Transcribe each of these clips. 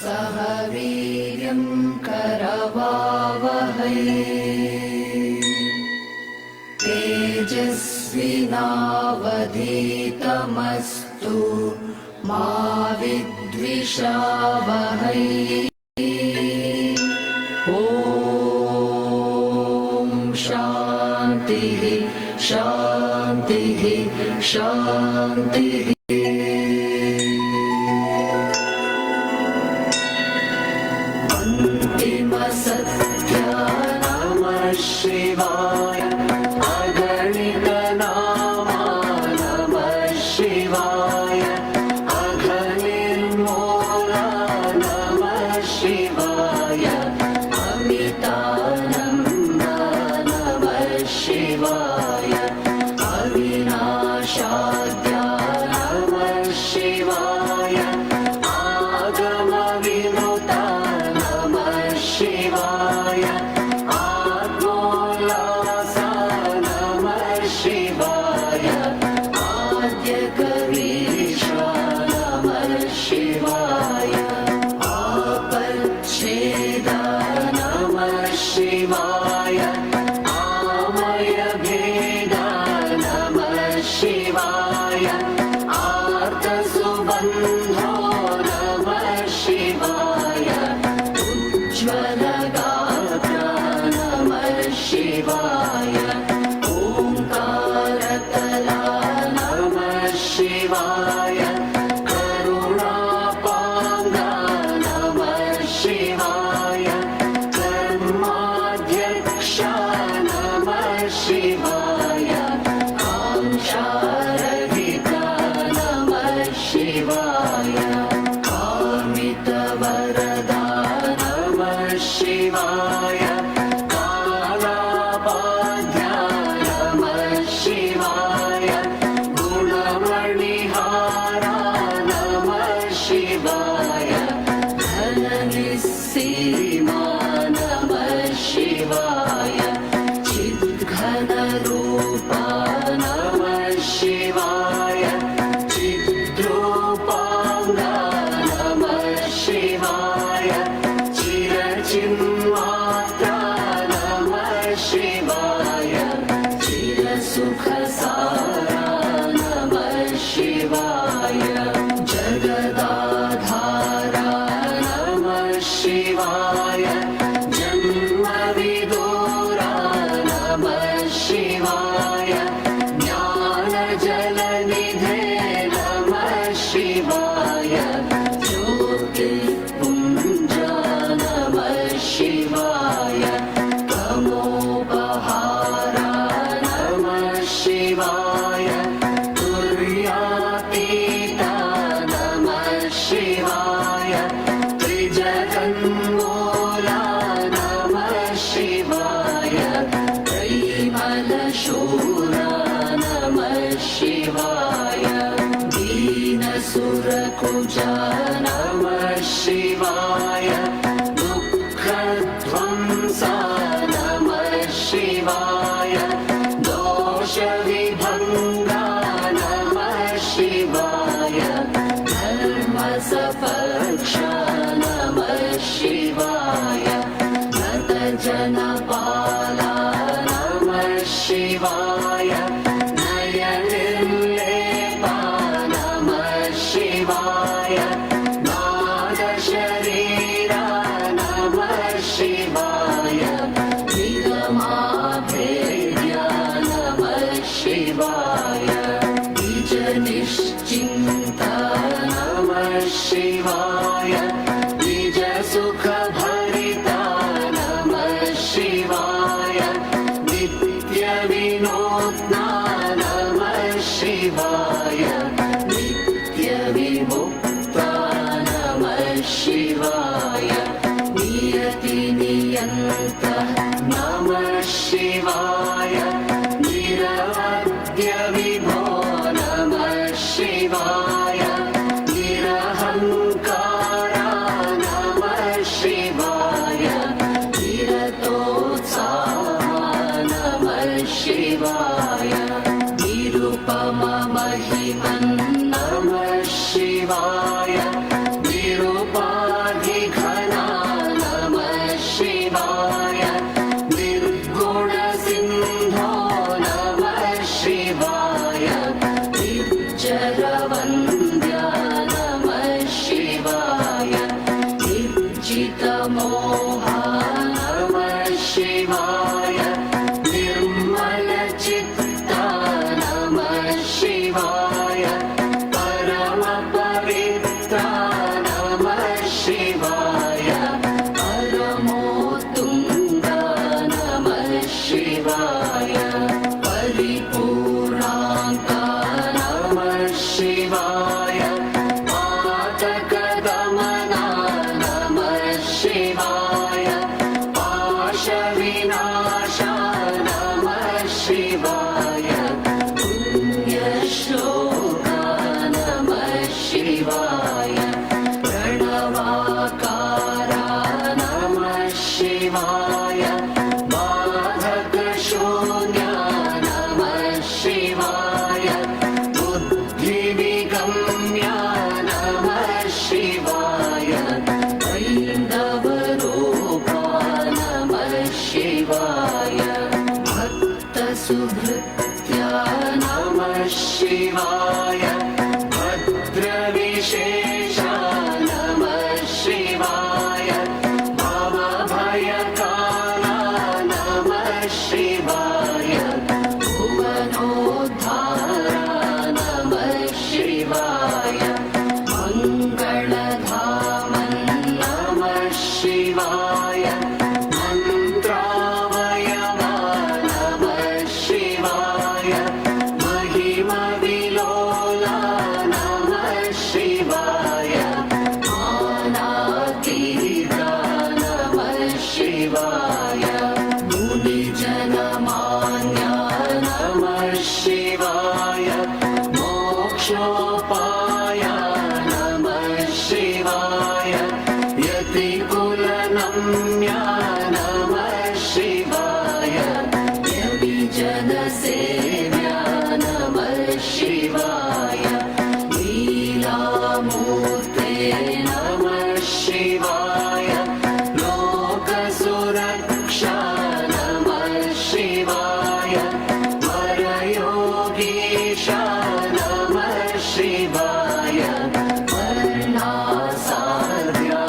सह वीर्यं करवावहै तेजस्विनावधीतमस्तु मा विद्विषावहै। ॐ शान्तिः शान्तिः शान्तिः। अन्तिमसत्या नमः शिवाय अगणितनामा नमः शिवाय अघनिर्मूला नमः शिवाय अमितानन्दा नमः शिवाय अविनाशाद्या नमः शिवाय आगमविनुता नमः शिवाय आत्मोल्लासा नमः शिवाय आद्यकवीशा नमः शिवाय आपच्छेदा नमः शिवाय आमयभेदा नमः शिवाय आर्तसुबन्धो नमः शिवाय उज्ज्वलगात्रा नमः शिवाय ओङ्कारतला नमः शिवाय करुणापाङ्गा नमः शिवाय कर्माध्यक्षा नमः शिवाय काङ्क्षारहिता नमः शिवाय कामितवरदा नमः शिवाय कालाबाध्या नमः शिवाय गुणमणिहारा नमः शिवाय धननिस्सीमा नमः शिवाय चिद्घनरूपा नमः शिवाय चिद्रूपाङ्गा नमः शिवाय चिरचिन्मात्रा नमः शिवाय चिरसुखसारा नमः शिवाय जगदाधारा नमः शिवाय जन्मविदूरा नमः शिवाय ज्ञानजलनिधे नमः शिवाय ज्योतिर्पुञ्जा नमः शिवाय तमोपहारा नमः शिवाय तुर्यातीता नमः शिवाय त्रिजगन्मूला नमः शिवाय त्रैमलशूरा नमः शिवाय दीनसुरकुजा नमः शिवाय दुःखध्वंसा नमः शिवाय दोषविभङ्गा नमः शिवाय धर्मसपक्षा नमः शिवाय नतजनपाला नमः शिवाय नयनिर्लेपा नमः शिवाय नादशरीरा नमः शिवाय निगमाभेद्या नमः शिवाय निजनिश्चिन्ता नमः शिवाय निजसुखभरिता नमः शिवाय नित्यविनोद्ना नमः शिवाय नित्यविमुक्ता नमः शिवाय नियतिनियन्तः नमः शिवाय निरवद्यविभो नमः शिवाय शिवाय निरुपाधिघना नमः शिवाय निर्गुणसिन्धो नमः शिवाय निर्जरवन्द्या नमः शिवाय निर्जितमोहा नमः शिवाय निर्मलचित्ता नमः शिवाय परमपवित्रा नमः शिवाय परमोत्तुङ्गा नमः शिवाय परिपूर्णाङ्का नमः शिवाय पातकदमना नमः शिवाय पाशविनाशा नमः शिवाय पुण्यश्लोका नमः शिवाय प्रणवाकारा नमः शिवाय बाधकशून्या नमः शिवाय बुद्धिविगम्या नमः शिवाय ऐन्दवरूपा नमः शिवाय भक्तसुभृत्या नमः शिवाय भद्रविशेषा नमः शिवाय भवभयकाला नमः शिवाय भुवनोद्धारा नमः शिवाय मङ्गलधामन् नमः शिवाय मन्त्रावयवा नमः शिवाय महिमविलोला नमः शिवाय मानातीता नमः शिवाय मुनिजनमान्या नमः शिवाय मोक्षोपाया नमः शिवाय यतिकुलनम्या नमः शिवाय यतिजनसेव्या नमः शिवाय लीलामूर्ते नमः शिवाय लोकसुरक्षा नमः शिवाय वरयोगीशा नमः शिवाय वर्णासाद्या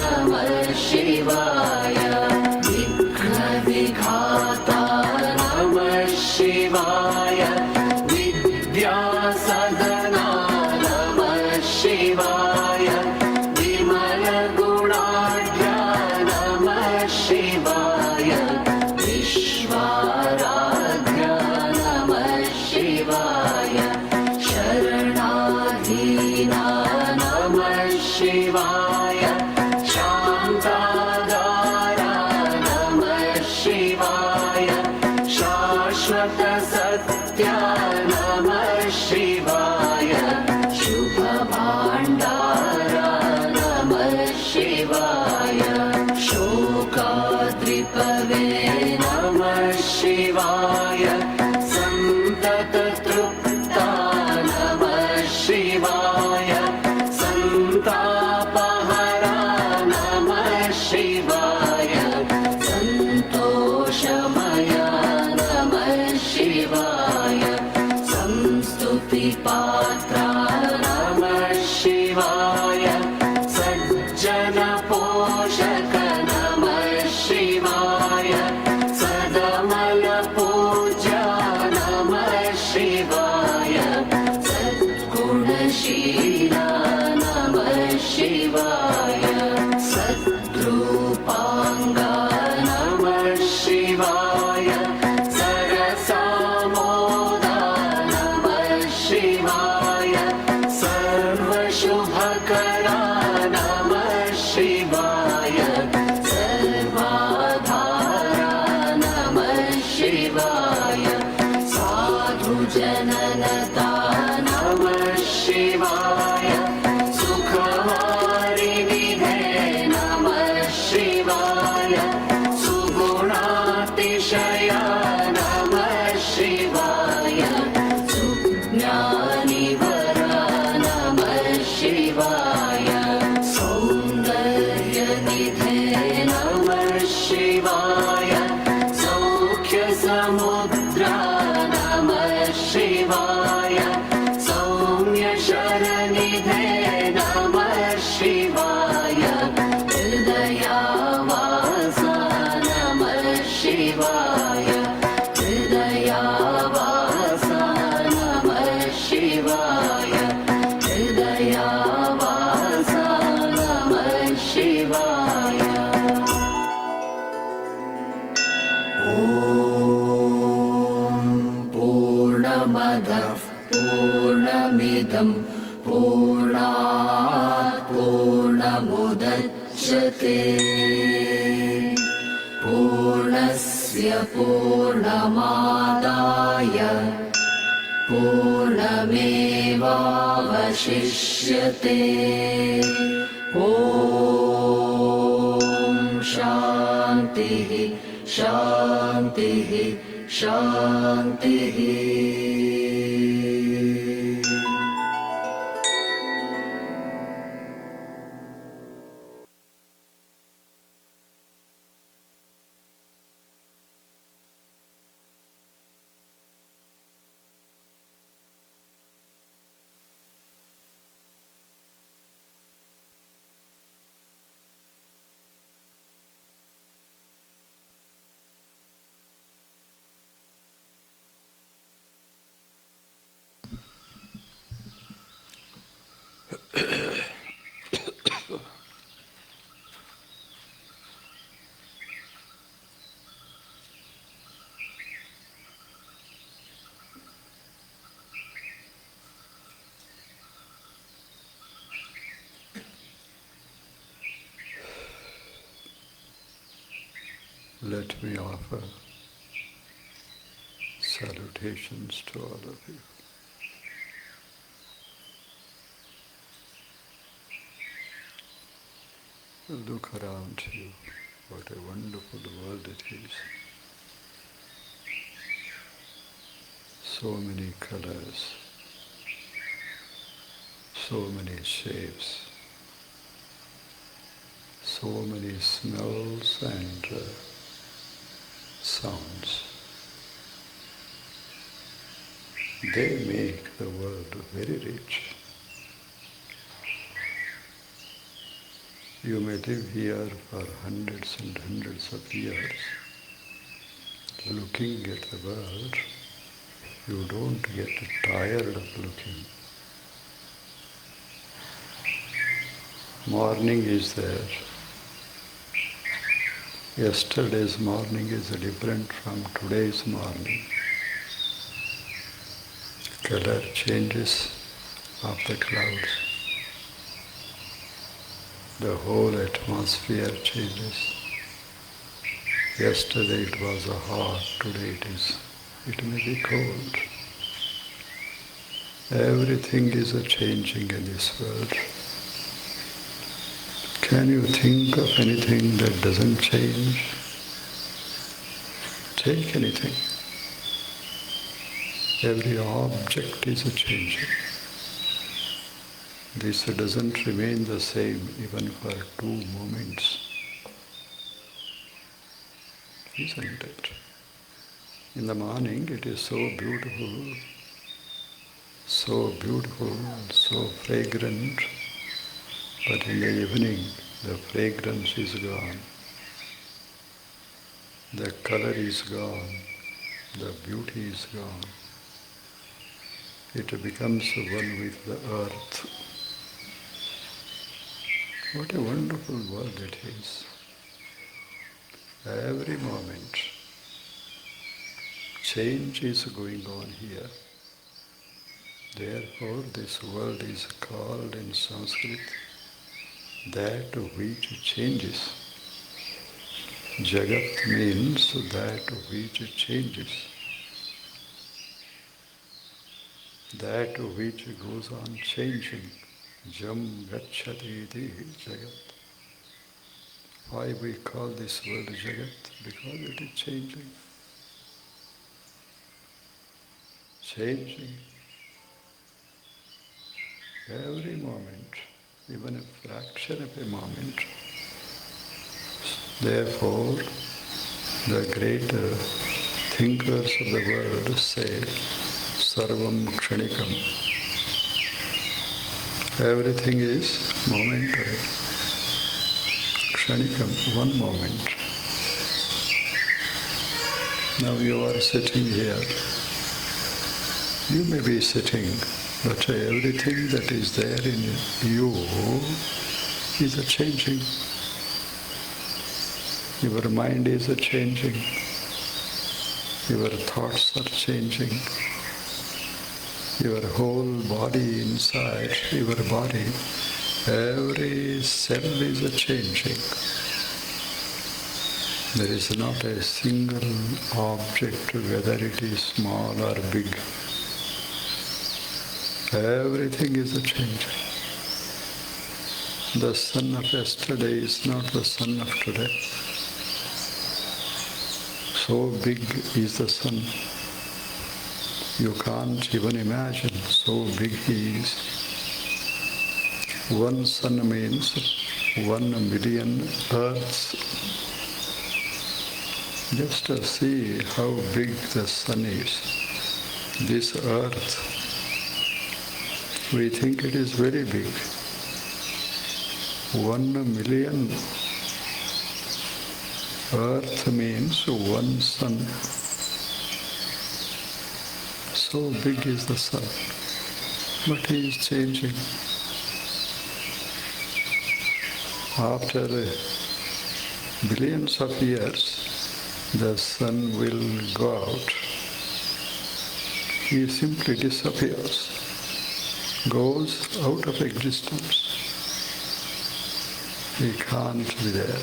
नमः शिवाय विघ्नविघाता नमः शिवाय विद्यासदना नमः शिवाय विमलगुणाढ्या नमः शिवाय विश्वाराध्या नमः शिवाय शरणाधीना नमः शिवाय शान्तागारा नमः शिवाय शाश्वतसत्या नमः शिवाय शुभभाण्डारा नमः शिवाय शोकाद्रिपवे नमः शिवाय सन्तततृप्ता नमः शिवाय सन्तापहरा नमः शिवाय सन्तोषमया नमः शिवाय संस्तुतिपात्रा नमः शिवाय सज्जनपोषक नमः शिवाय सदमलपूज्या नमः शिवाय सद्गुणशीला नमः शिवाय सद्रूपाङ्गा नमः शिवाय सरसामोदा नमः शिवाय सर्वशुभकरा नमः शिवाय सर्वाधारा नमः शिवाय साधुजननता नमः शिवाय सुखवारिनिधे नमः शिवाय सुगुणातिशया नमः शिवाय सुज्ञानिवरा नमः शिवाय निधे नमः शिवाय हृदयावासा नमः शिवाय हृदयावासा नमः शिवाय हृदयावासा नमः शिवाय ॐ पूर्णमदः पूर्णमिदं पूर्णात् पूर्णमुदच्यते पूर्णस्य पूर्णमादाय पूर्णमेवावशिष्यते ॐ शान्तिः शान्तिः शान्तिः Let me offer salutations to all of you. Look around you, what a wonderful world it is. So many colors, so many shapes, so many smells and sounds. They make the world very rich. You may live here for hundreds and hundreds of years, looking at the world. You don't get tired of looking. Morning is there. Yesterday's morning is different from today's morning. Color changes of the clouds. The whole atmosphere changes. Yesterday it was hot, today it may be cold. Everything is changing in this world. Can you think of anything that doesn't change? Take anything. Every object is changing. This doesn't remain the same even for 2 moments. Isn't it? In the morning it is so beautiful, so fragrant, but in the evening the fragrance is gone. The color is gone, the beauty is gone. It becomes one with the earth. What a wonderful world it is. Every moment, change is going on here. Therefore, this world is called in Sanskrit that which changes. Jagat means that which changes. That which goes on changing. Jam gacchati iti jagat. Why we call this world jagat? Because it is changing. Changing. Every moment, even a fraction of a moment. Therefore, the greater thinkers of the world say, Sarvam Kshanikam. Everything is momentary. Kshanikam, one moment. Now you are sitting here. You may be sitting, but everything that is there in you is a changing. Your mind is a changing. Your thoughts are changing. Your whole body inside your body, every cell is a changing. There is not a single object, whether it is small or big. Everything is a changing. The sun of yesterday is not the sun of today. So big is the sun. You can't even imagine, so big he is. One sun means 1,000,000 earths. Just to see how big the sun is. This earth, we think it is very big. 1,000,000 earth means one sun. So big is the sun, but he is changing. After billions of years, the sun will go out. He simply disappears, goes out of existence. He can't be there.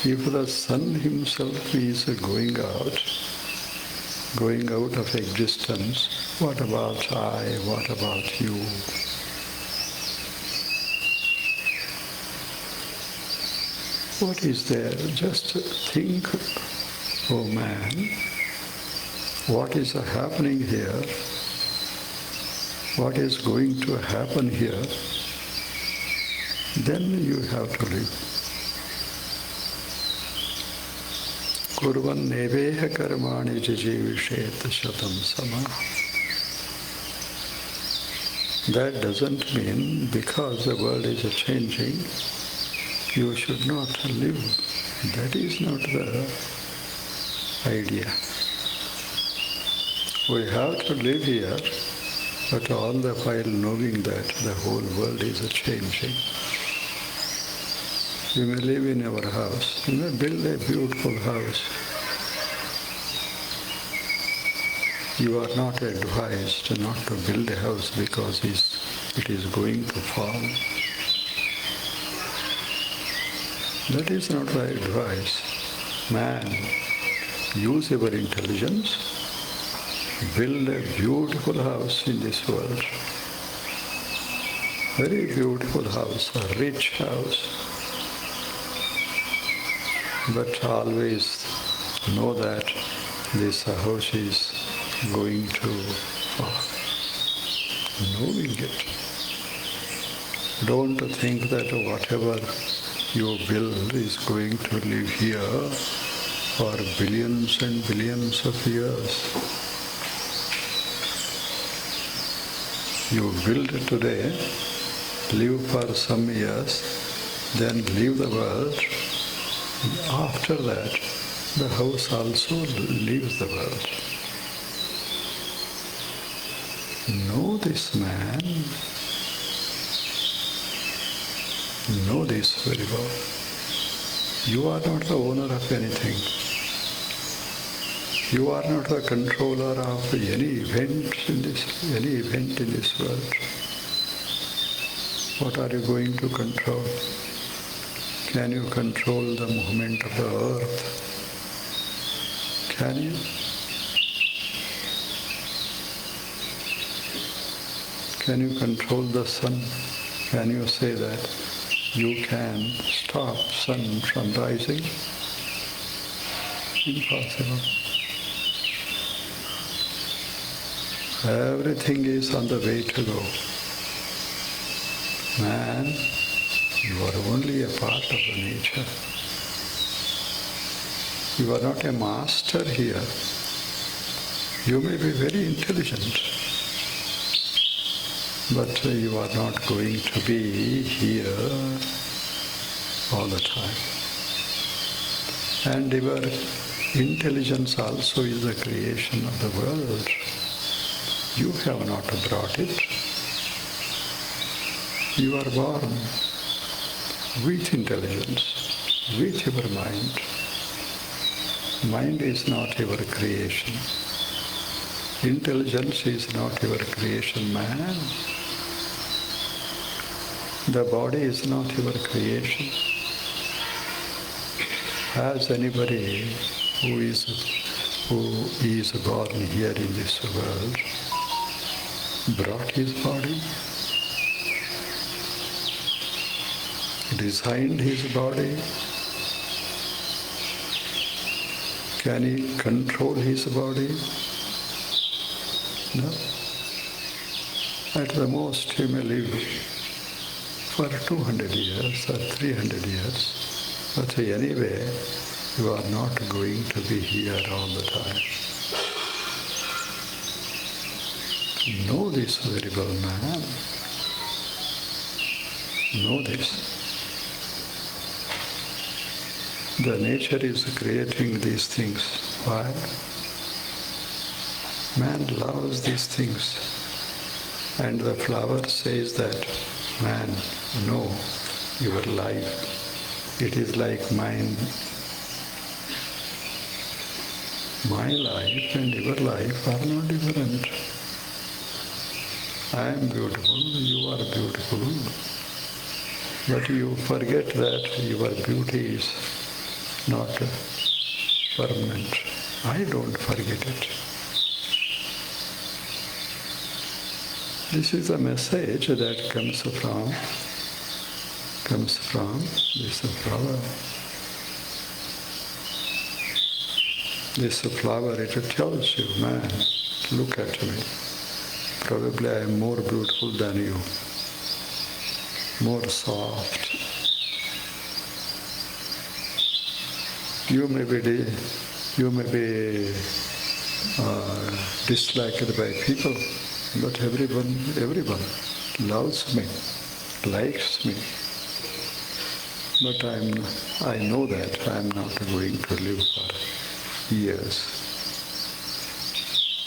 If the sun himself is going out of existence, what about I, what about you? What is there? Just think, oh man, what is happening here? What is going to happen here? Then you have to live. Kurvan neveha karmani jijivishet shatam sama. That doesn't mean because the world is changing, you should not live. That is not the idea. We have to live here, but all the while knowing that the whole world is changing. You may live in our house, you may build a beautiful house. You are not advised not to build a house because it is going to fall. That is not the advice. Man, use your intelligence, build a beautiful house in this world. Very beautiful house, a rich house. But always know that this house is going to fall. Knowing it. Don't think that whatever you build is going to live here for billions and billions of years. You build today, live for some years, then leave the world. After that, the house also leaves the world. Know this, man. Know this very well. You are not the owner of anything. You are not the controller of any event in this world. What are you going to control? Can you control the movement of the earth? Can you? Can you control the sun? Can you say that you can stop sun from rising? Impossible. Everything is on the way to go. Man, you are only a part of the nature. You are not a master here. You may be very intelligent. But you are not going to be here all the time. And your intelligence also is the creation of the world. You have not brought it. You are born with intelligence, with your mind. Mind is not your creation. Intelligence is not your creation, man. The body is not your creation. Has anybody who is born here in this world brought his body? Designed his body? Can he control his body? No. At the most he may live for 200 years or 300 years. But anyway, you are not going to be here all the time. Know this very well, man. Know this. The nature is creating these things. Why? Man loves these things. And the flower says that, man, know your life. It is like mine. My life and your life are not different. I am beautiful, you are beautiful. But you forget that your beauty is not permanent. I don't forget it. This is a message that comes from this flower. This flower, it tells you, man, look at me. Probably I am more beautiful than you, more soft. You may be disliked by people, but everyone loves me, likes me. But I know that I am not going to live for years.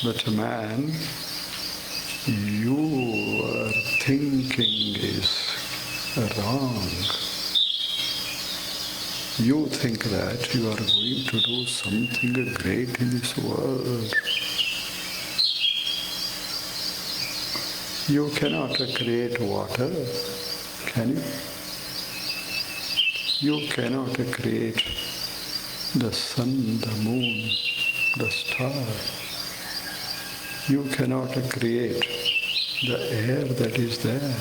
But man, your thinking is wrong. You think that you are going to do something great in this world. You cannot create water, can you? You cannot create the sun, the moon, the star. You cannot create the air that is there.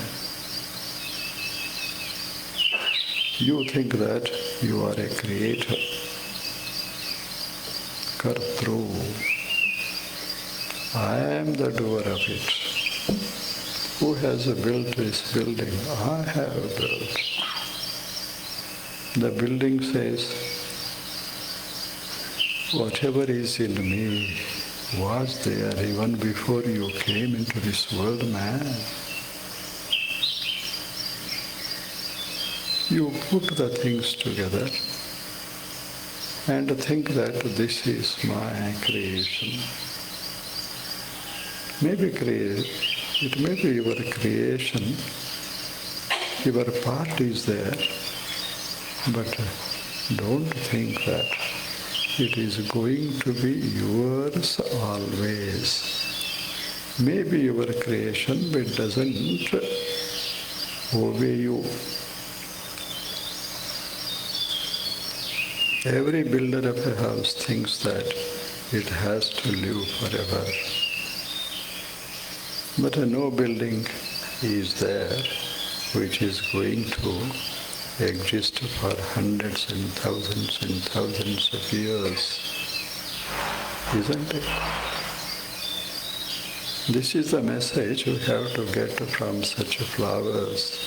You think that you are a creator, Kartru. I am the doer of it. Who has built this building? I have built. The building says, whatever is in me was there even before you came into this world, man. You put the things together and think that this is my creation. It may be your creation, your part is there, but don't think that it is going to be yours always. Maybe your creation, but doesn't obey you. Every builder of a house thinks that it has to live forever. But no building is there which is going to exist for hundreds and thousands of years. Isn't it? This is the message we have to get from such flowers.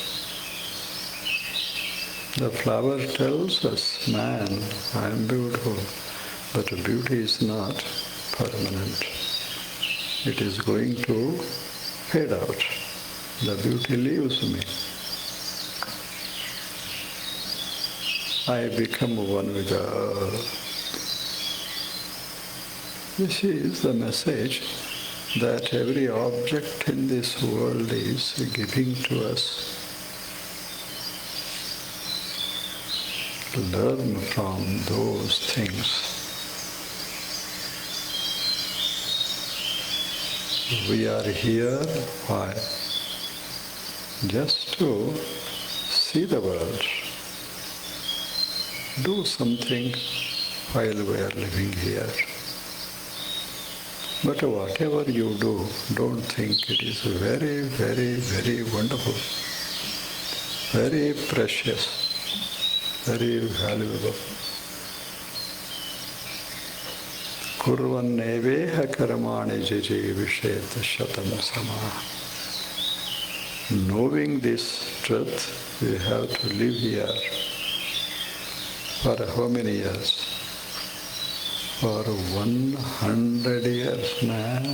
The flower tells us, man, I am beautiful, but beauty is not permanent. It is going to fade out. The beauty leaves me. I become one with the earth. This is the message that every object in this world is giving to us. Learn from those things. We are here, why? Just to see the world. Do something while we are living here. But whatever you do, don't think it is very, very, very wonderful, very precious, very valuable. Kurvanneveha karmani jijivishet shatam samah. Knowing this truth, we have to live here. For how many years? For 100 years, man.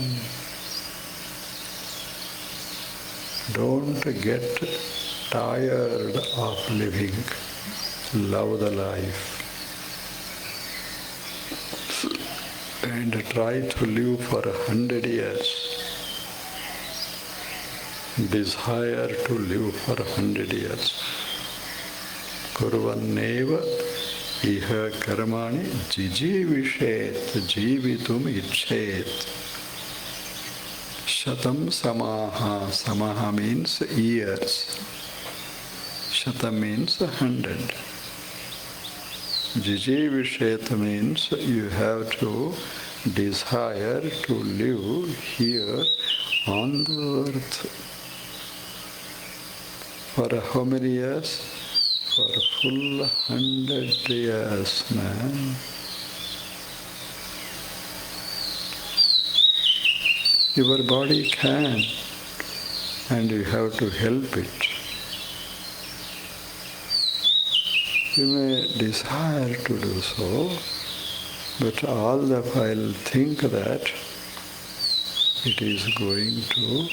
Don't get tired of living. Love the life. And try to live for 100 years. Desire to live for 100 years. Kurvanneva iha karmani jijivishet jivitum ichet. Shatam samaha. Samaha means years. Shatam means 100. Jijivishet means you have to desire to live here on the earth. For how many years? For full 100 years, man. Your body can, and you have to help it. You may desire to do so, but all the while think that it is going to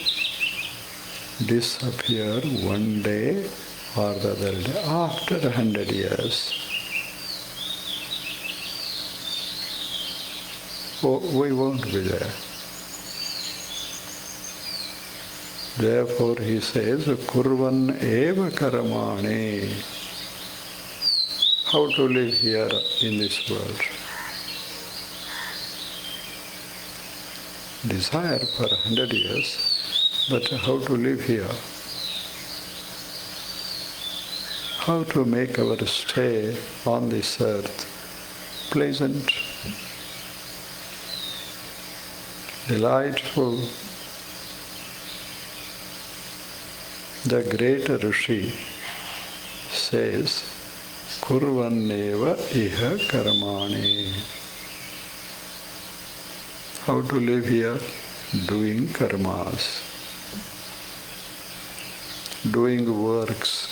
disappear one day or the other day after 100 years. Oh, we won't be there. Therefore he says, Kurvan eva karamane. How to live here in this world. Desire for 100 years, but how to live here? How to make our stay on this earth pleasant, delightful. The great Rishi says, Kurvanneva iha karmani. How to live here? Doing karmas, doing works.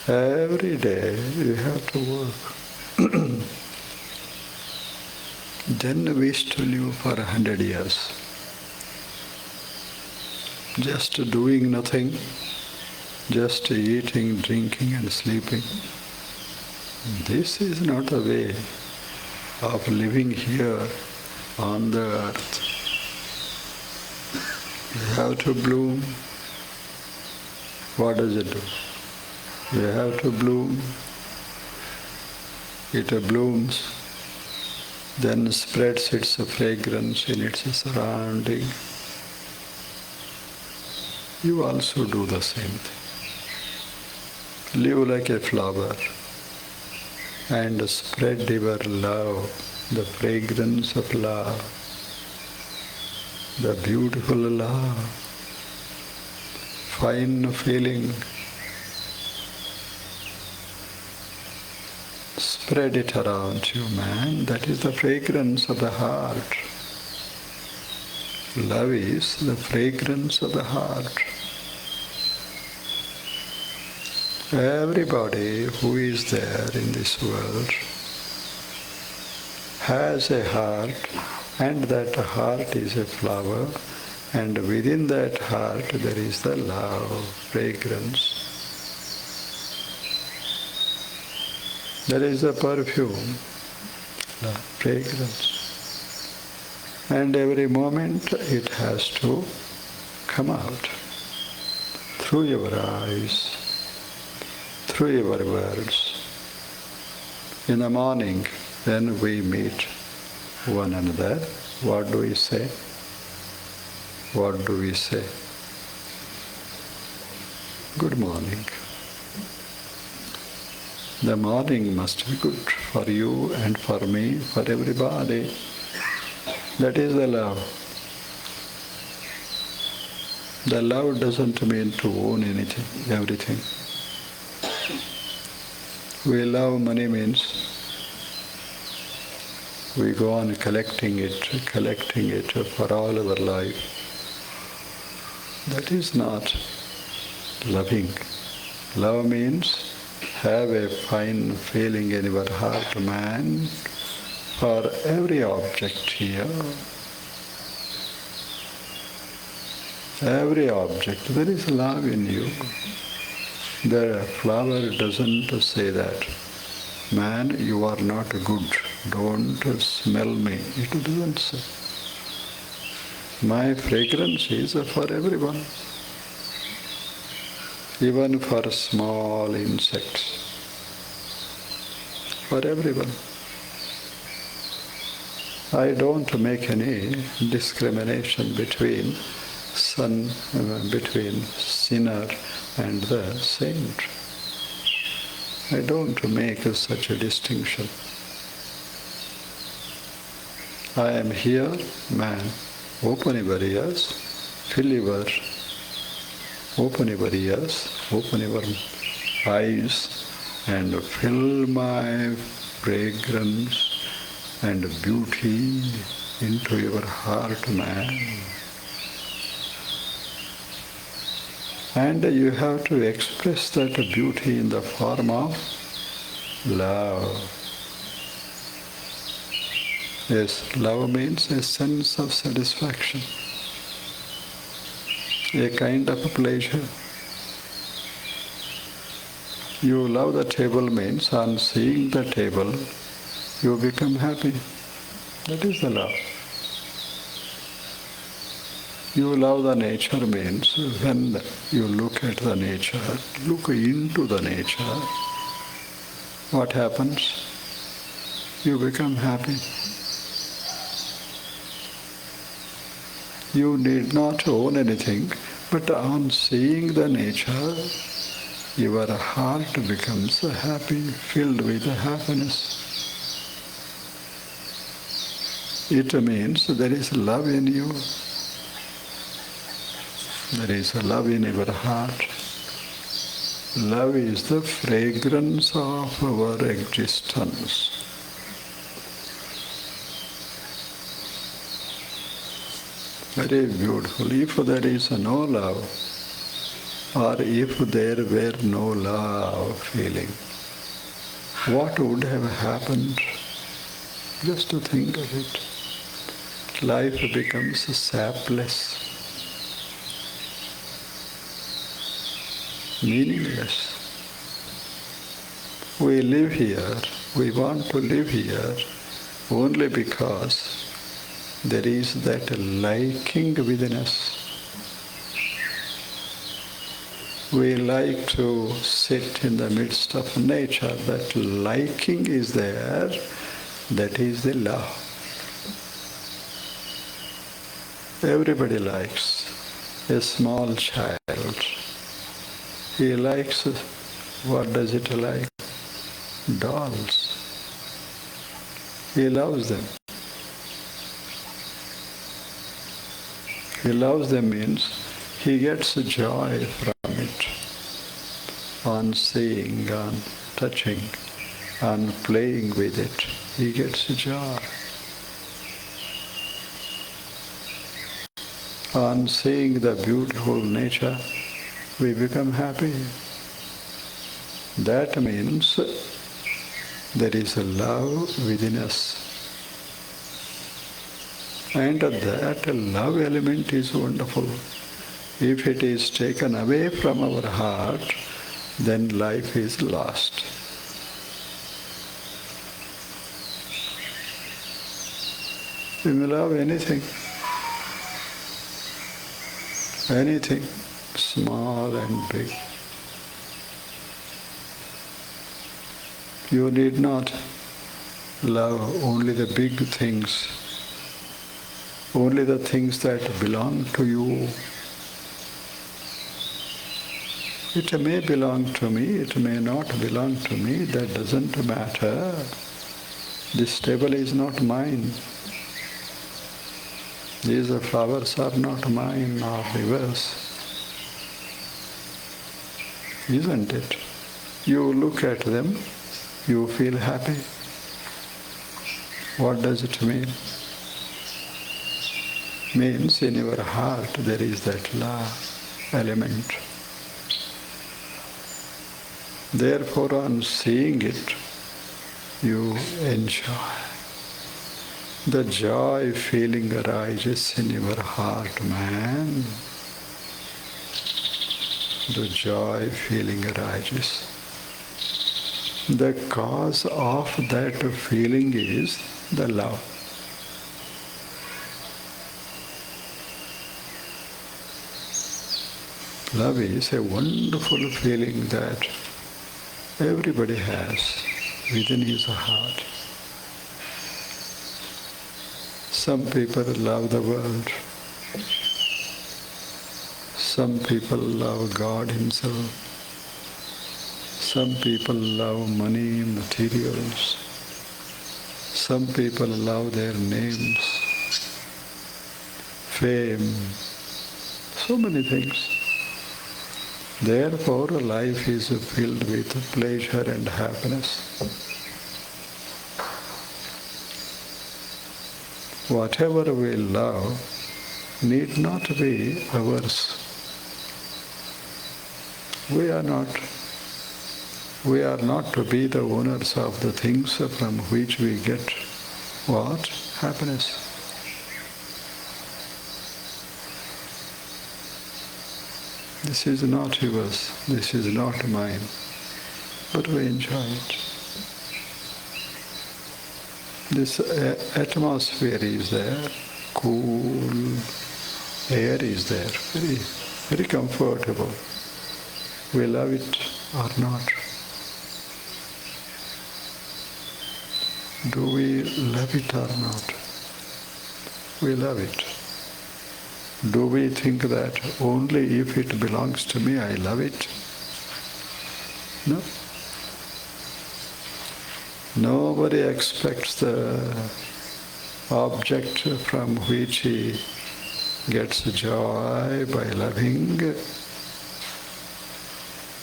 Every day you have to work. Then wish to live for 100 years. Just doing nothing, just eating, drinking and sleeping. This is not the way of living here on the earth. You have to bloom. What does it do? You have to bloom. It blooms, then spreads its fragrance in its surrounding. You also do the same thing. Live like a flower and spread your love, the fragrance of love, the beautiful love, fine feeling. Spread it around you, man. That is the fragrance of the heart. Love is the fragrance of the heart. Everybody who is there in this world has a heart And that heart is a flower, and within that heart there is the love, fragrance. There is a perfume, love, fragrance. And every moment it has to come out through your eyes, through your words. In the morning, when we meet one another, what do we say? What do we say? Good morning. The morning must be good for you and for me, for everybody. That is the love. The love doesn't mean to own anything, everything. We love money means we go on collecting it for all our life. That is not loving. Love means have a fine feeling in your heart, man, for every object here. Every object, there is love in you. The flower doesn't say that, man, you are not good, don't smell me. It doesn't say. My fragrance is for everyone, even for small insects, for everyone. I don't make any discrimination between sinner and the saint. I don't make such a distinction. I am here, man. Open your ears, open your ears, open your eyes, and fill my fragrance and beauty into your heart, man. And you have to express that beauty in the form of love. Yes, love means a sense of satisfaction, a kind of pleasure. You love the table means on seeing the table, you become happy. That is the love. You love the nature means when you look at the nature, look into the nature, what happens? You become happy. You need not own anything, but on seeing the nature, your heart becomes happy, filled with happiness. It means there is love in you. There is love in your heart. Love is the fragrance of our existence. Very beautiful. If there is no love, or if there were no love feeling, what would have happened? Just to think of it. Life becomes sapless, meaningless. We live here, we want to live here only because there is that liking within us. We like to sit in the midst of nature. That liking is there, that is the love. Everybody likes. A small child, he likes, what does it like? Dolls. He loves them. He loves them means he gets joy from it. On seeing, on touching, on playing with it, he gets joy. On seeing the beautiful nature, we become happy. That means there is a love within us. And that love element is wonderful. If it is taken away from our heart, then life is lost. We may love anything, small and big. You need not love only the big things, only the things that belong to you. It may belong to me, it may not belong to me, that doesn't matter. This table is not mine. These flowers are not mine or yours. Isn't it? You look at them, you feel happy. What does it mean? Means in your heart there is that love element. Therefore, on seeing it, you enjoy. The joy feeling arises in your heart, man. The joy feeling arises. The cause of that feeling is the love. Love is a wonderful feeling that everybody has within his heart. Some people love the world. Some people love God Himself. Some people love money, materials. Some people love their names, fame, so many things. Therefore, life is filled with pleasure and happiness. Whatever we love need not be ours. We are not to be the owners of the things from which we get what? Happiness. This is not yours, this is not mine, but we enjoy it. This atmosphere is there, cool air is there, very, very comfortable. We love it or not. Do we love it or not? We love it. Do we think that only if it belongs to me, I love it? No. Nobody expects the object from which he gets joy by loving,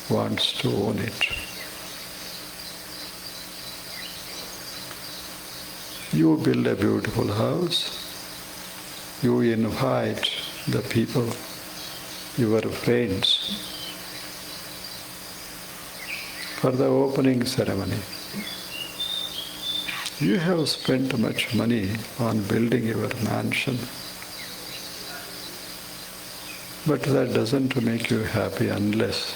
wants to own it. You build a beautiful house, you invite the people, your friends, for the opening ceremony. You have spent much money on building your mansion, but that doesn't make you happy unless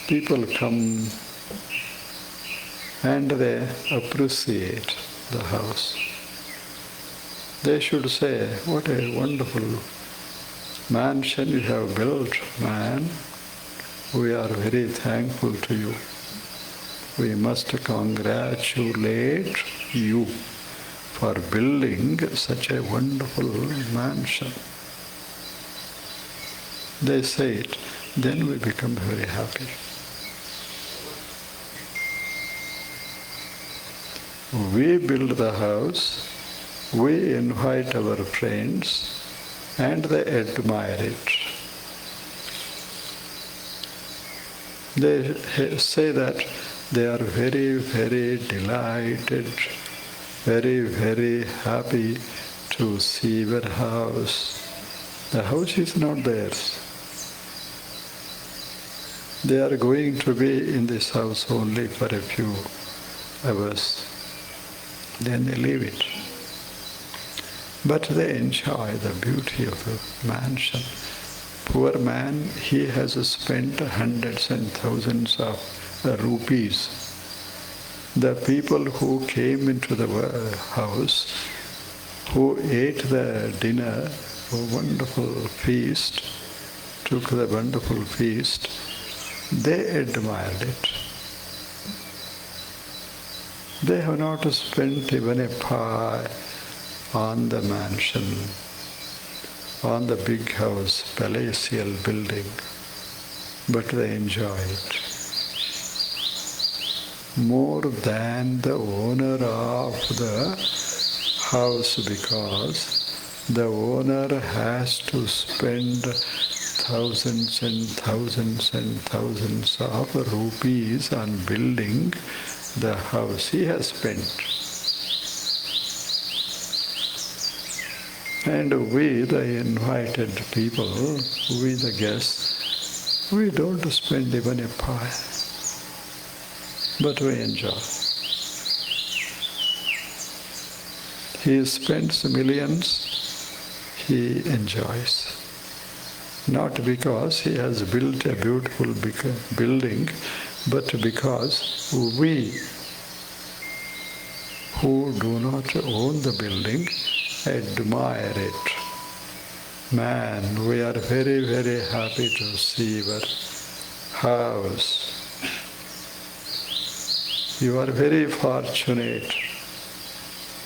people come and they appreciate the house. They should say, what a wonderful mansion you have built, man. We are very thankful to you. We must congratulate you for building such a wonderful mansion. They say it, then we become very happy. We build the house, we invite our friends, and they admire it. They say that they are very, very delighted, very, very happy to see your house. The house is not theirs. They are going to be in this house only for a few hours. Then they leave it. But they enjoy the beauty of the mansion. Poor man, he has spent hundreds and thousands of rupees. The people who came into the house, who ate the dinner, a wonderful feast, took the wonderful feast, they admired it. They have not spent even a pie on the mansion, on the big house, palatial building, but they enjoy it more than the owner of the house, because the owner has to spend thousands and thousands and thousands of rupees on building the house he has spent. And we, the invited people, we the guests, we don't spend even a pie, but we enjoy. He spends millions, he enjoys. Not because he has built a beautiful building, but because we, who do not own the building, admire it. Man, we are very, very happy to see your house. You are very fortunate.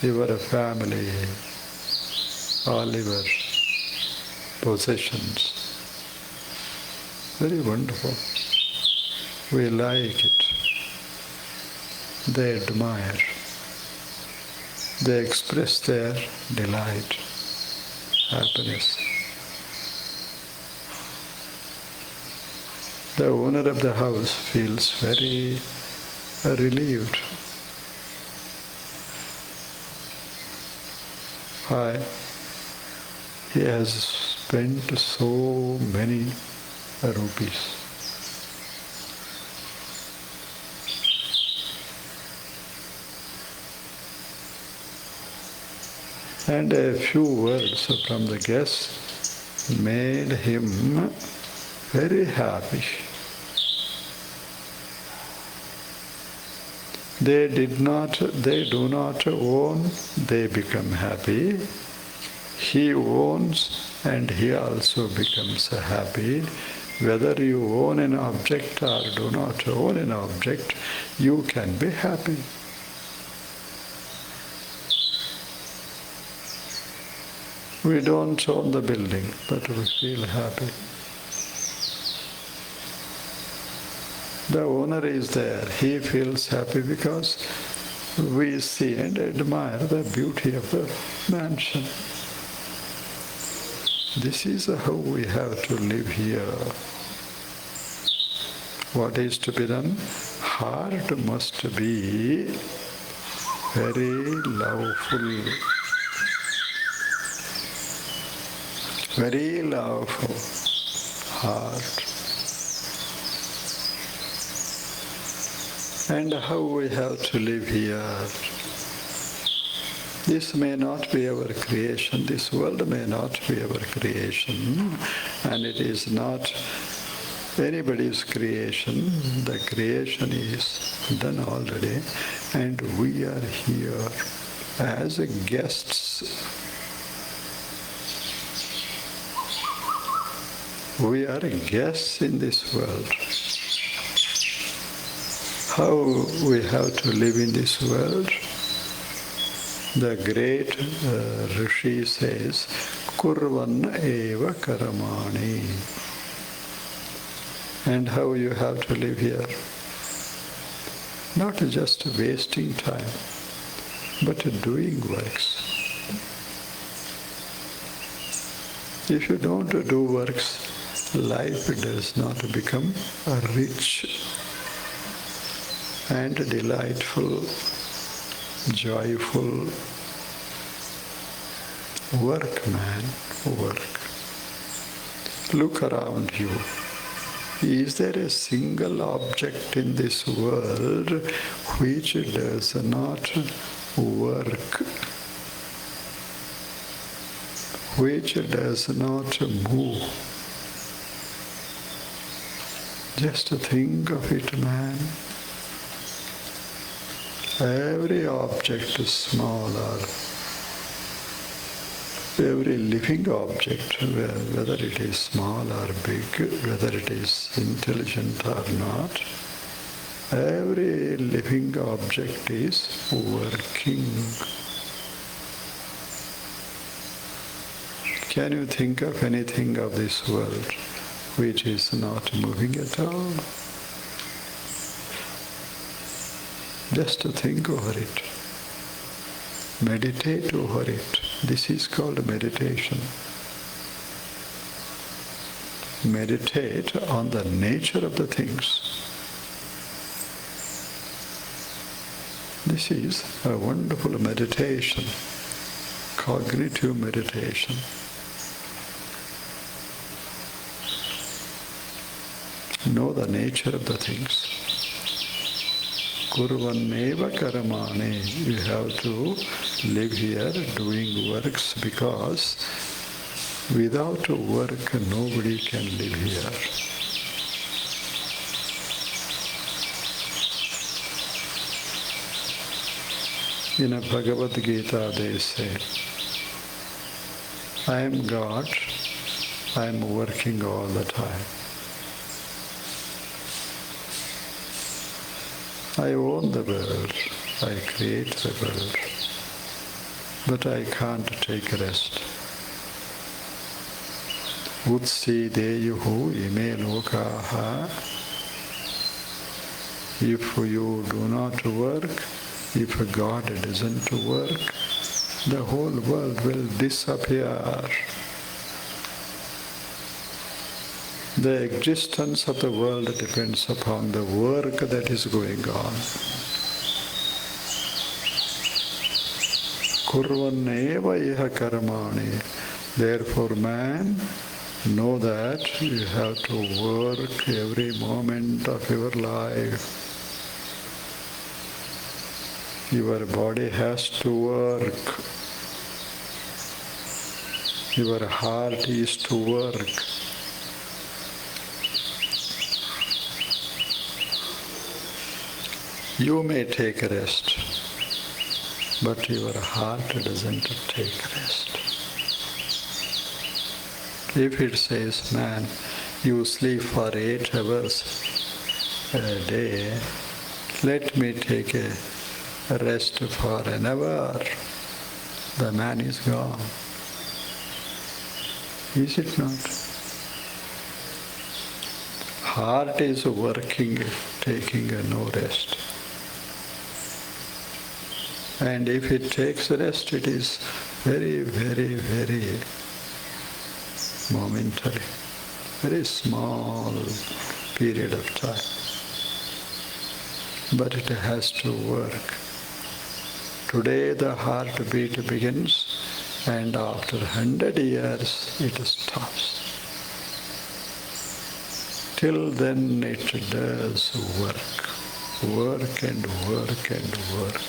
Your family, all your possessions. Very wonderful. We like it. They admire. They express their delight, happiness. The owner of the house feels very relieved. Why? He has spent so many rupees. And a few words from the guests made him very happy. They do not own, they become happy. He owns and he also becomes happy. Whether you own an object or do not own an object, you can be happy. We don't own the building, but we feel happy. The owner is there. He feels happy because we see and admire the beauty of the mansion. This is how we have to live here. What is to be done? Heart must be very loveful. Very loveful heart. And how we have to live here. This may not be our creation, this world may not be our creation, and it is not anybody's creation. The creation is done already, and we are here as guests. We are guests in this world. How we have to live in this world? The great Rishi says, Kurvan eva karamani. And how you have to live here? Not just wasting time, but doing works. If you don't do works, life does not become rich and delightful, joyful. Work, man, work. Look around you. Is there a single object in this world which does not work? which does not move. Just think of it, man. Every object is small, or every living object, whether it is small or big, whether it is intelligent or not, every living object is working. Can you think of anything of this world which is not moving at all? Just to think over it. Meditate over it. This is called meditation. Meditate on the nature of the things. This is a wonderful meditation, cognitive meditation. Know the nature of the things. Kurvaneva karamane. You have to live here doing works, because without work nobody can live here. In a Bhagavad Gita they say, I am God, I am working all the time. I own the world, I create the world, but I can't take rest. Utsi deyuhu ime lokaha. If you do not work, if God doesn't work, the whole world will disappear. The existence of the world depends upon the work that is going on. Kurvaneva iha karmani. Therefore, man, know that you have to work every moment of your life. Your body has to work. Your heart is to work. You may take rest, but your heart doesn't take rest. If it says, man, you sleep for 8 hours a day, let me take a rest for an hour, the man is gone. Is it not? Heart is working, taking no rest. And if it takes rest, it is very, very, very momentary, very small period of time. But it has to work. Today the heartbeat begins, and after 100 years it stops. Till then it does work and work and work.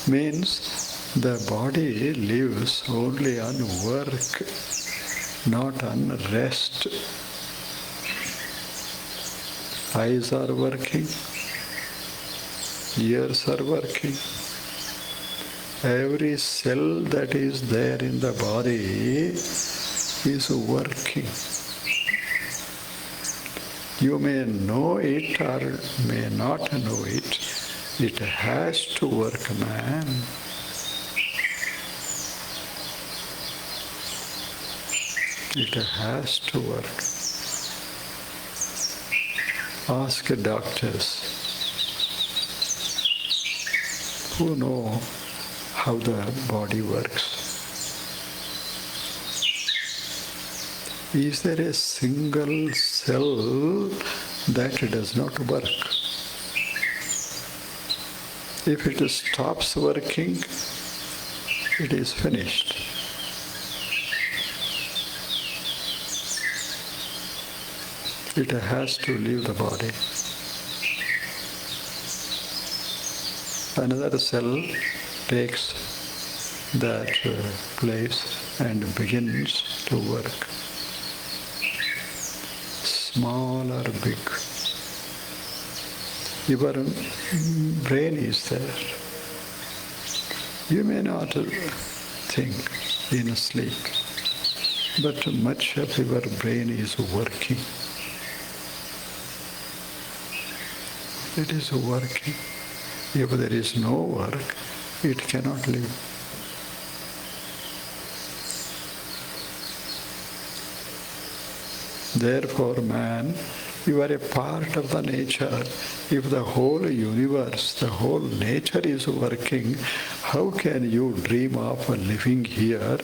Means the body lives only on work, not on rest. Eyes are working, ears are working. Every cell that is there in the body is working. You may know it or may not know it. It has to work, man. It has to work. Ask doctors who know how the body works. Is there a single cell that does not work? If it stops working, it is finished. It has to leave the body. Another cell takes that place and begins to work. Small or big. Your brain is there. You may not think in sleep, but much of your brain is working. It is working. If there is no work, it cannot live. Therefore, man, you are a part of the nature. If the whole universe, the whole nature is working, how can you dream of living here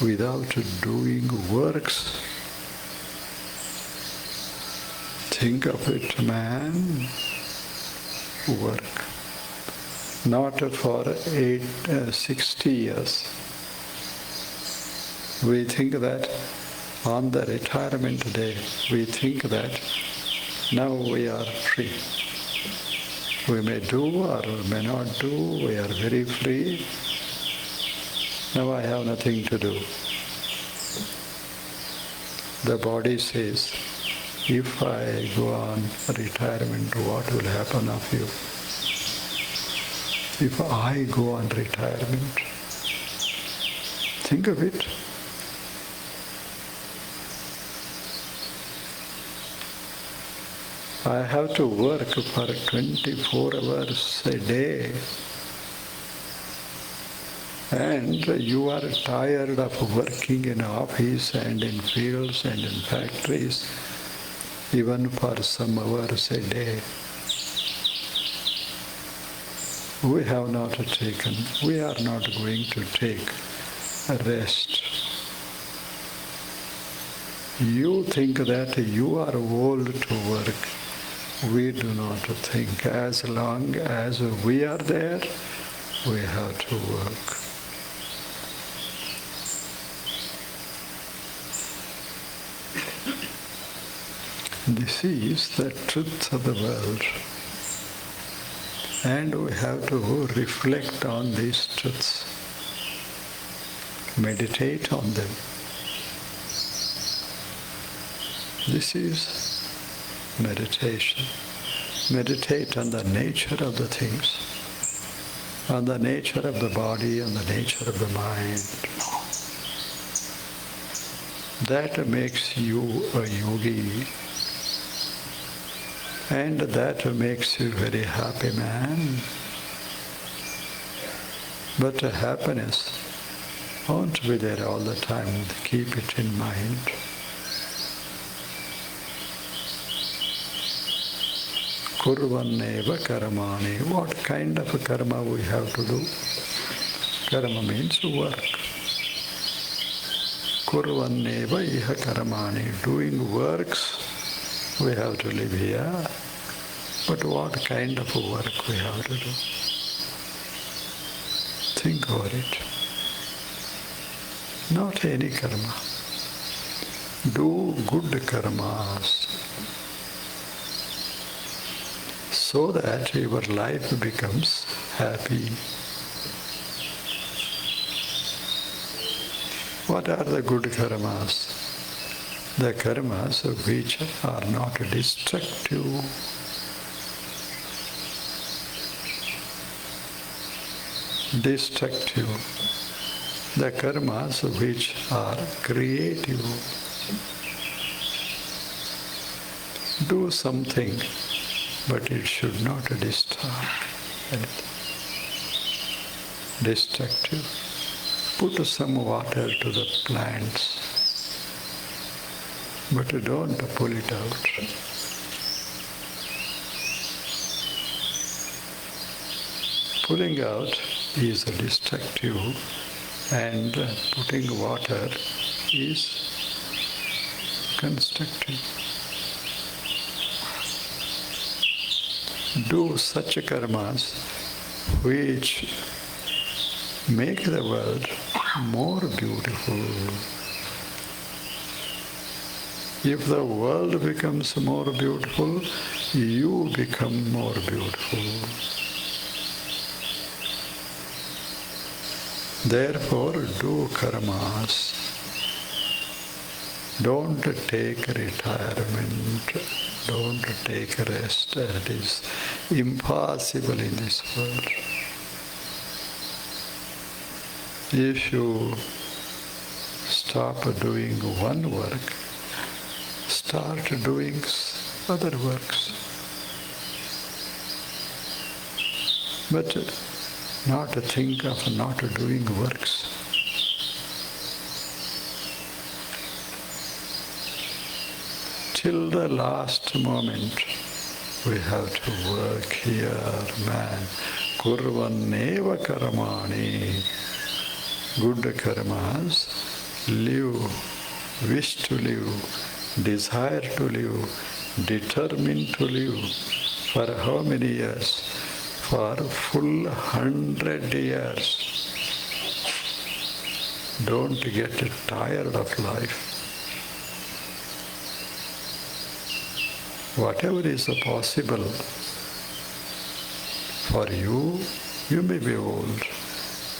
without doing works? Think of it, man. Work. Not for 60 years. We think that on the retirement day, we think that now we are free. We may do or may not do, we are very free. Now I have nothing to do. The body says, if I go on retirement, what will happen of you? If I go on retirement, think of it. I have to work for 24 hours a day, and you are tired of working in office and in fields and in factories, even for some hours a day. We have not taken, we are not going to take a rest. You think that you are old to work. We do not think. As long as we are there, we have to work. This is the truth of the world. And we have to reflect on these truths. Meditate on them. This is meditation. Meditate on the nature of the things, on the nature of the body, on the nature of the mind. That makes you a yogi, and that makes you very happy man. But happiness won't be there all the time. Keep it in mind. Kurvanneva karmani. What kind of karma we have to do? Karma means work. Kurvanneva iha karmani. Doing works, we have to live here. But what kind of work we have to do? Think about it. Not any karma. Do good karmas, so that your life becomes happy. What are the good karmas? The karmas which are not destructive. Destructive. The karmas which are creative. Do something, but it should not destroy anything. Destructive. Put some water to the plants, but don't pull it out. Pulling out is destructive, and putting water is constructive. Do such karmas which make the world more beautiful. If the world becomes more beautiful, you become more beautiful. Therefore, do karmas. Don't take retirement. Don't take rest. It is impossible in this world. If you stop doing one work, start doing other works. But not think of not doing works. Till the last moment, we have to work here, man. Kurvaneva karmani. Good karmas, live, wish to live, desire to live, determined to live. For how many years? For full 100 years. Don't get tired of life. Whatever is possible for you, you may be old.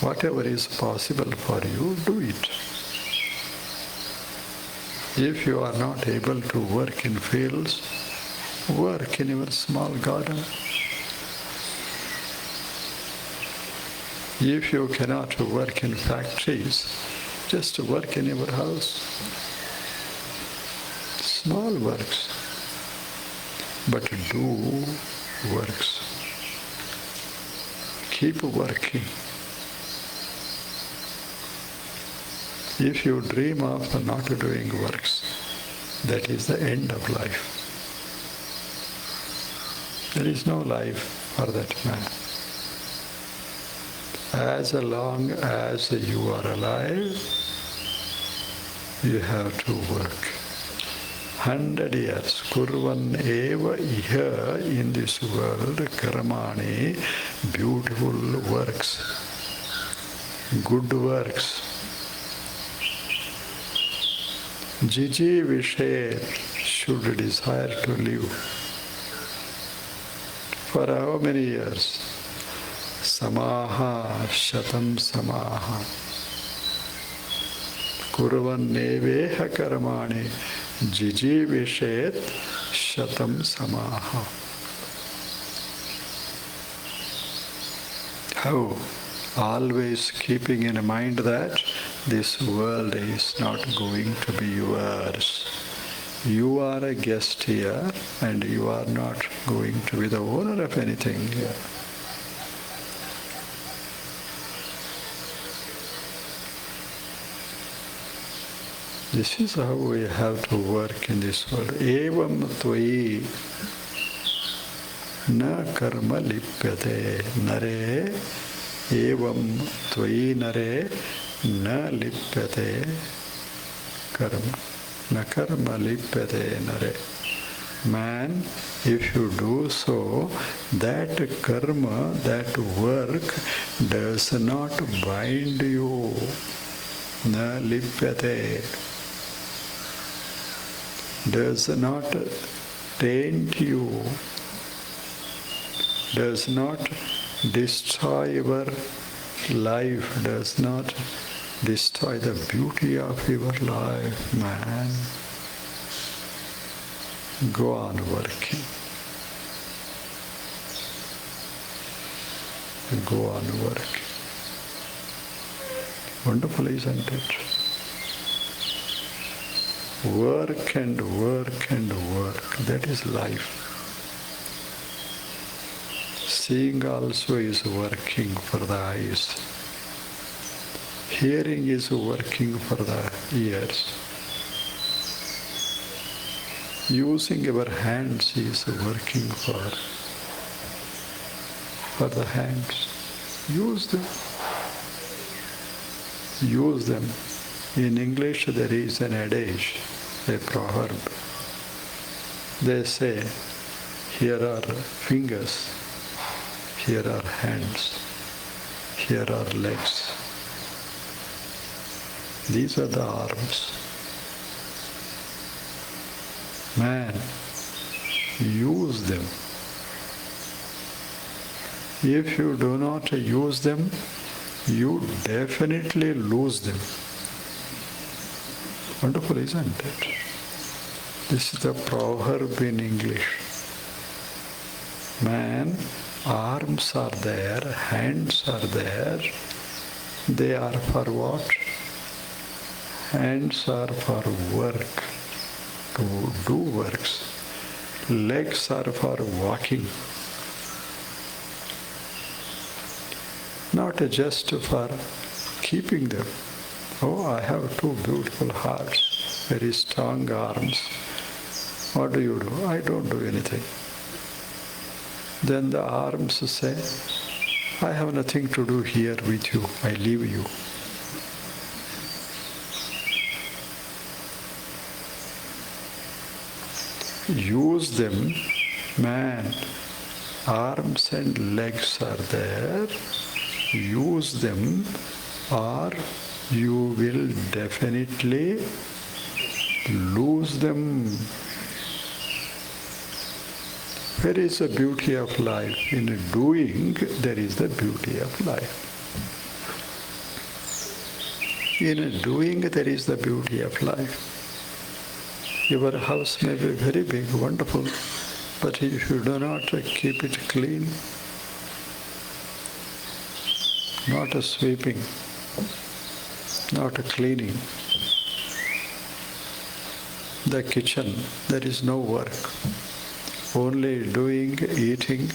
Whatever is possible for you, do it. If you are not able to work in fields, work in your small garden. If you cannot work in factories, just work in your house. Small works. But do works. Keep working. If you dream of not doing works, that is the end of life. There is no life for that man. As long as you are alive, you have to work. 100 years, kurvan eva iha, in this world, karmani, beautiful works, good works. Jiji vishay, should desire to live. For how many years? Samaha, shatam samaha. Kurvan neveha karmani, jiji vishet, shatam samaha. How? Always keeping in mind that this world is not going to be yours. You are a guest here and you are not going to be the owner of anything here. This is how we have to work in this world. Evam tvai na karma lipyate nare. Evam tvai nare na lipyate karma. Na karma lipyate nare. Man, if you do so, that karma, that work does not bind you. Na lipyate. Does not taint you. Does not destroy your life, does not destroy the beauty of your life, man. Go on working. Go on working. Wonderful, isn't it? Work and work and work. That is life. Seeing also is working for the eyes. Hearing is working for the ears. Using our hands is working for the hands. Use them. Use them. In English there is an adage, a proverb. They say, here are fingers, here are hands, here are legs. These are the arms. Man, use them. If you do not use them, you definitely lose them. Wonderful, isn't it? This is the proverb in English. Man, arms are there, hands are there. They are for what? Hands are for work, to do works. Legs are for walking. Not just for keeping them. Oh, I have two beautiful hearts, very strong arms. What do? I don't do anything. Then the arms say, I have nothing to do here with you. I leave you. Use them, man. Arms and legs are there. Use them, or you will definitely lose them. Where is the beauty of life? In doing, there is the beauty of life. In doing, there is the beauty of life. Your house may be very big, wonderful, but if you do not keep it clean, not a sweeping, not a cleaning, the kitchen, there is no work. Only doing, eating,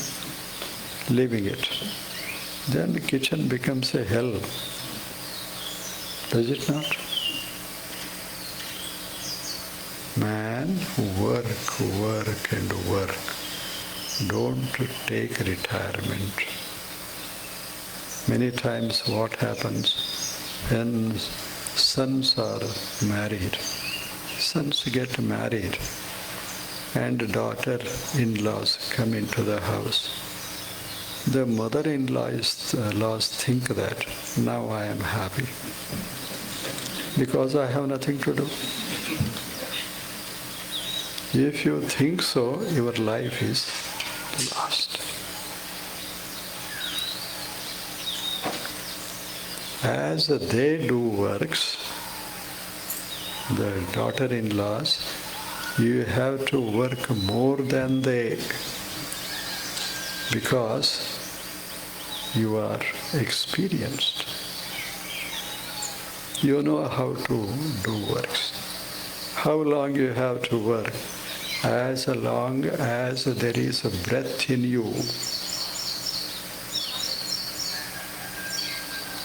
leaving it. Then the kitchen becomes a hell. Does it not? Man, work, work and work. Don't take retirement. Many times what happens when sons are married, sons get married, and daughter-in-laws come into the house. The mother-in-laws think that now I am happy because I have nothing to do. If you think so, your life is lost. As they do works, the daughter-in-laws, you have to work more than they, because you are experienced. You know how to do works. How long you have to work? As long as there is a breath in you.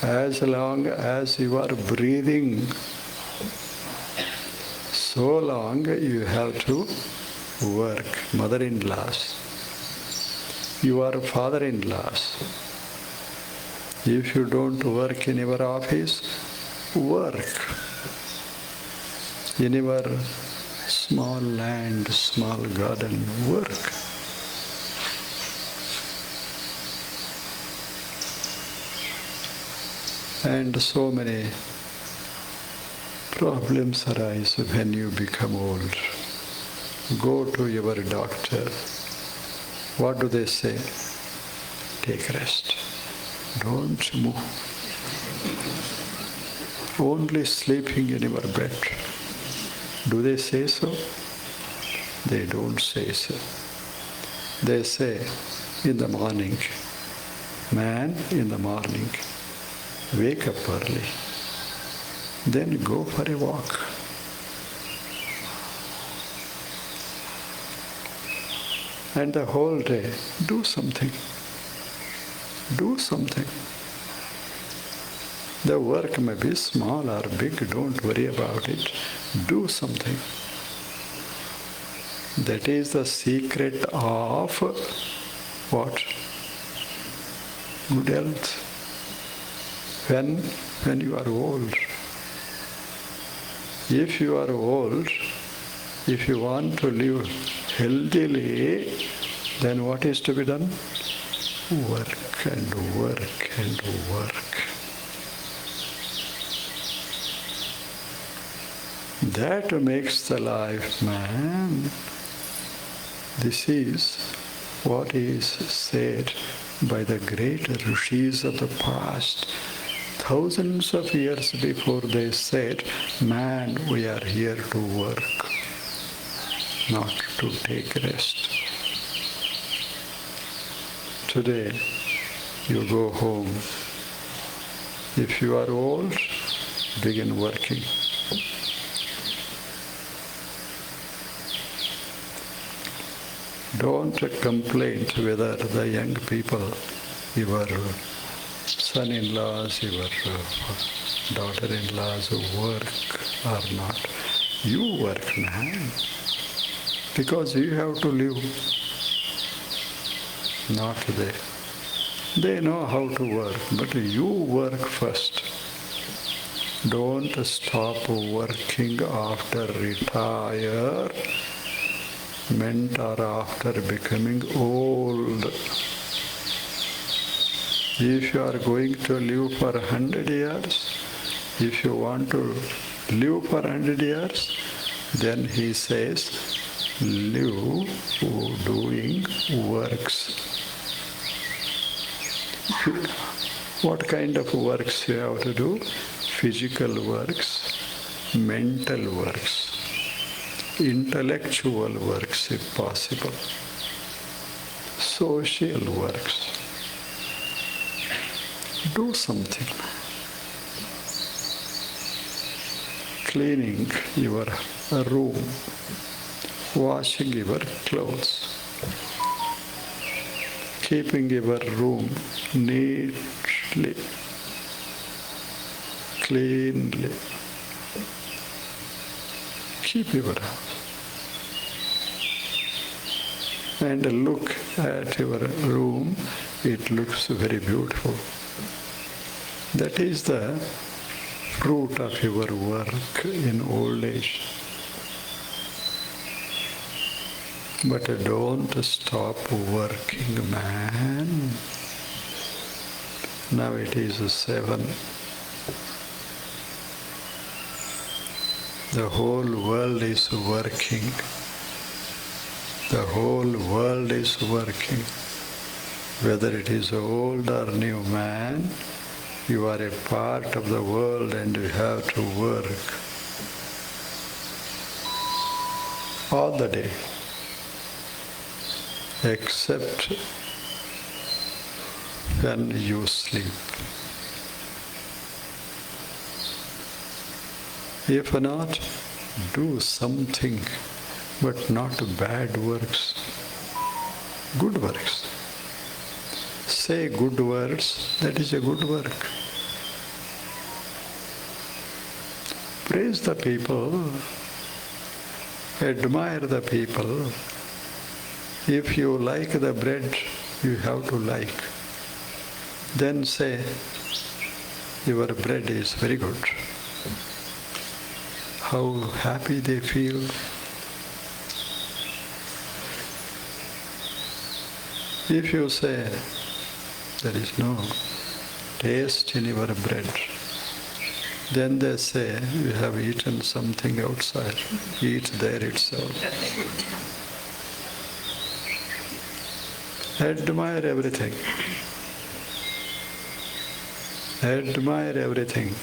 As long as you are breathing, so long you have to work. Mother-in-laws, you are father-in-laws. If you don't work in your office, work. In your small land, small garden, work. And so many problems arise when you become old. Go to your doctor. What do they say? Take rest. Don't move. Only sleeping in your bed. Do they say so? They don't say so. They say in the morning, man, in the morning, wake up early. Then go for a walk. And the whole day, do something. Do something. The work may be small or big, don't worry about it. Do something. That is the secret of what? Good health. When you are old. If you are old, if you want to live healthily, then what is to be done? Work and work and work. That makes the life, man. This is what is said by the great rishis of the past. thousands of years before they said, man, we are here to work, not to take rest. Today, you go home. If you are old, begin working. Don't complain whether the young people, your son-in-laws, your daughter-in-laws work or not. You work, man, because you have to live, not they. They know how to work, but you work first. Don't stop working after retirement or after becoming old. If you are going to live for 100 years, if you want to live for 100 years, then he says, live doing works. What kind of works you have to do? Physical works, mental works, intellectual works if possible, social works. Do something. Cleaning your room, washing your clothes, keeping your room neatly, cleanly. Keep your house. And look at your room, it looks very beautiful. That is the fruit of your work in old age. But don't stop working, man. Now it is 7. The whole world is working. The whole world is working. Whether it is old or new, man, you are a part of the world and you have to work all the day, except when you sleep. If not, do something, but not bad works, good works. Say good words, that is a good work. Praise the people, admire the people. If you like the bread, you have to like. Then say, your bread is very good. How happy they feel. If you say, there is no taste in your bread, then they say, you have eaten something outside. Eat there itself. Admire everything. Admire everything.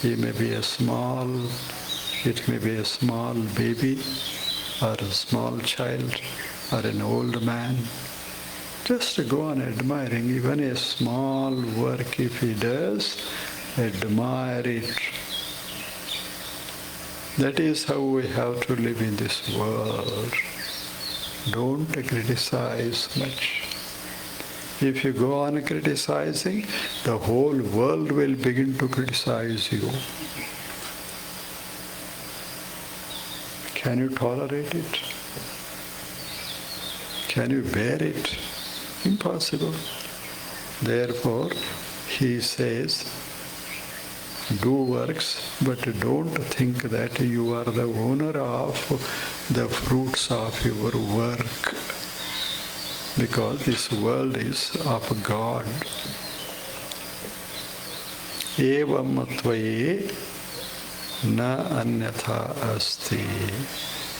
It may be a small baby, or a small child, or an old man. Just go on admiring even a small work if he does, admire it. That is how we have to live in this world. Don't criticize much. If you go on criticizing, the whole world will begin to criticize you. Can you tolerate it? Can you bear it? Impossible. Therefore, he says, do works, but don't think that you are the owner of the fruits of your work, because this world is of God. Evam tvaye na anyatha asti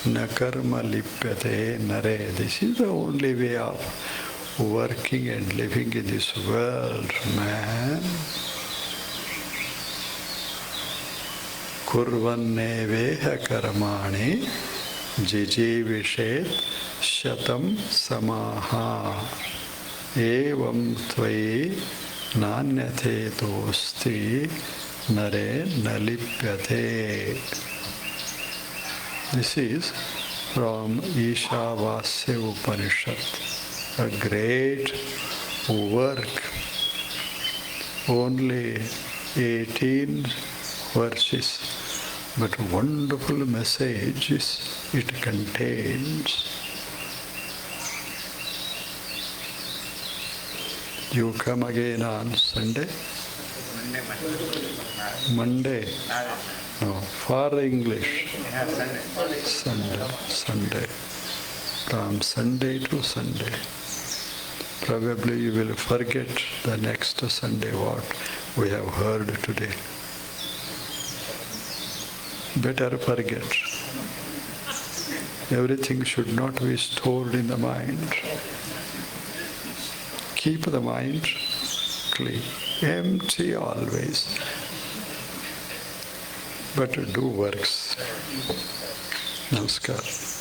na karma lipyate nare. This is the only way of working and living in this world, man. kurvanneveha karmani jijivishet shatam samaha evam tvai nanyate tosti nare nalipyate. This is from Ishavasya Upanishad, a great work, only 18 verses, but wonderful messages it contains. You come again on Sunday? Monday? No, for English. Sunday. From Sunday to Sunday. Probably you will forget the next Sunday what we have heard today. Better forget. Everything should not be stored in the mind. Keep the mind clean, empty always. But do works. Namaskar.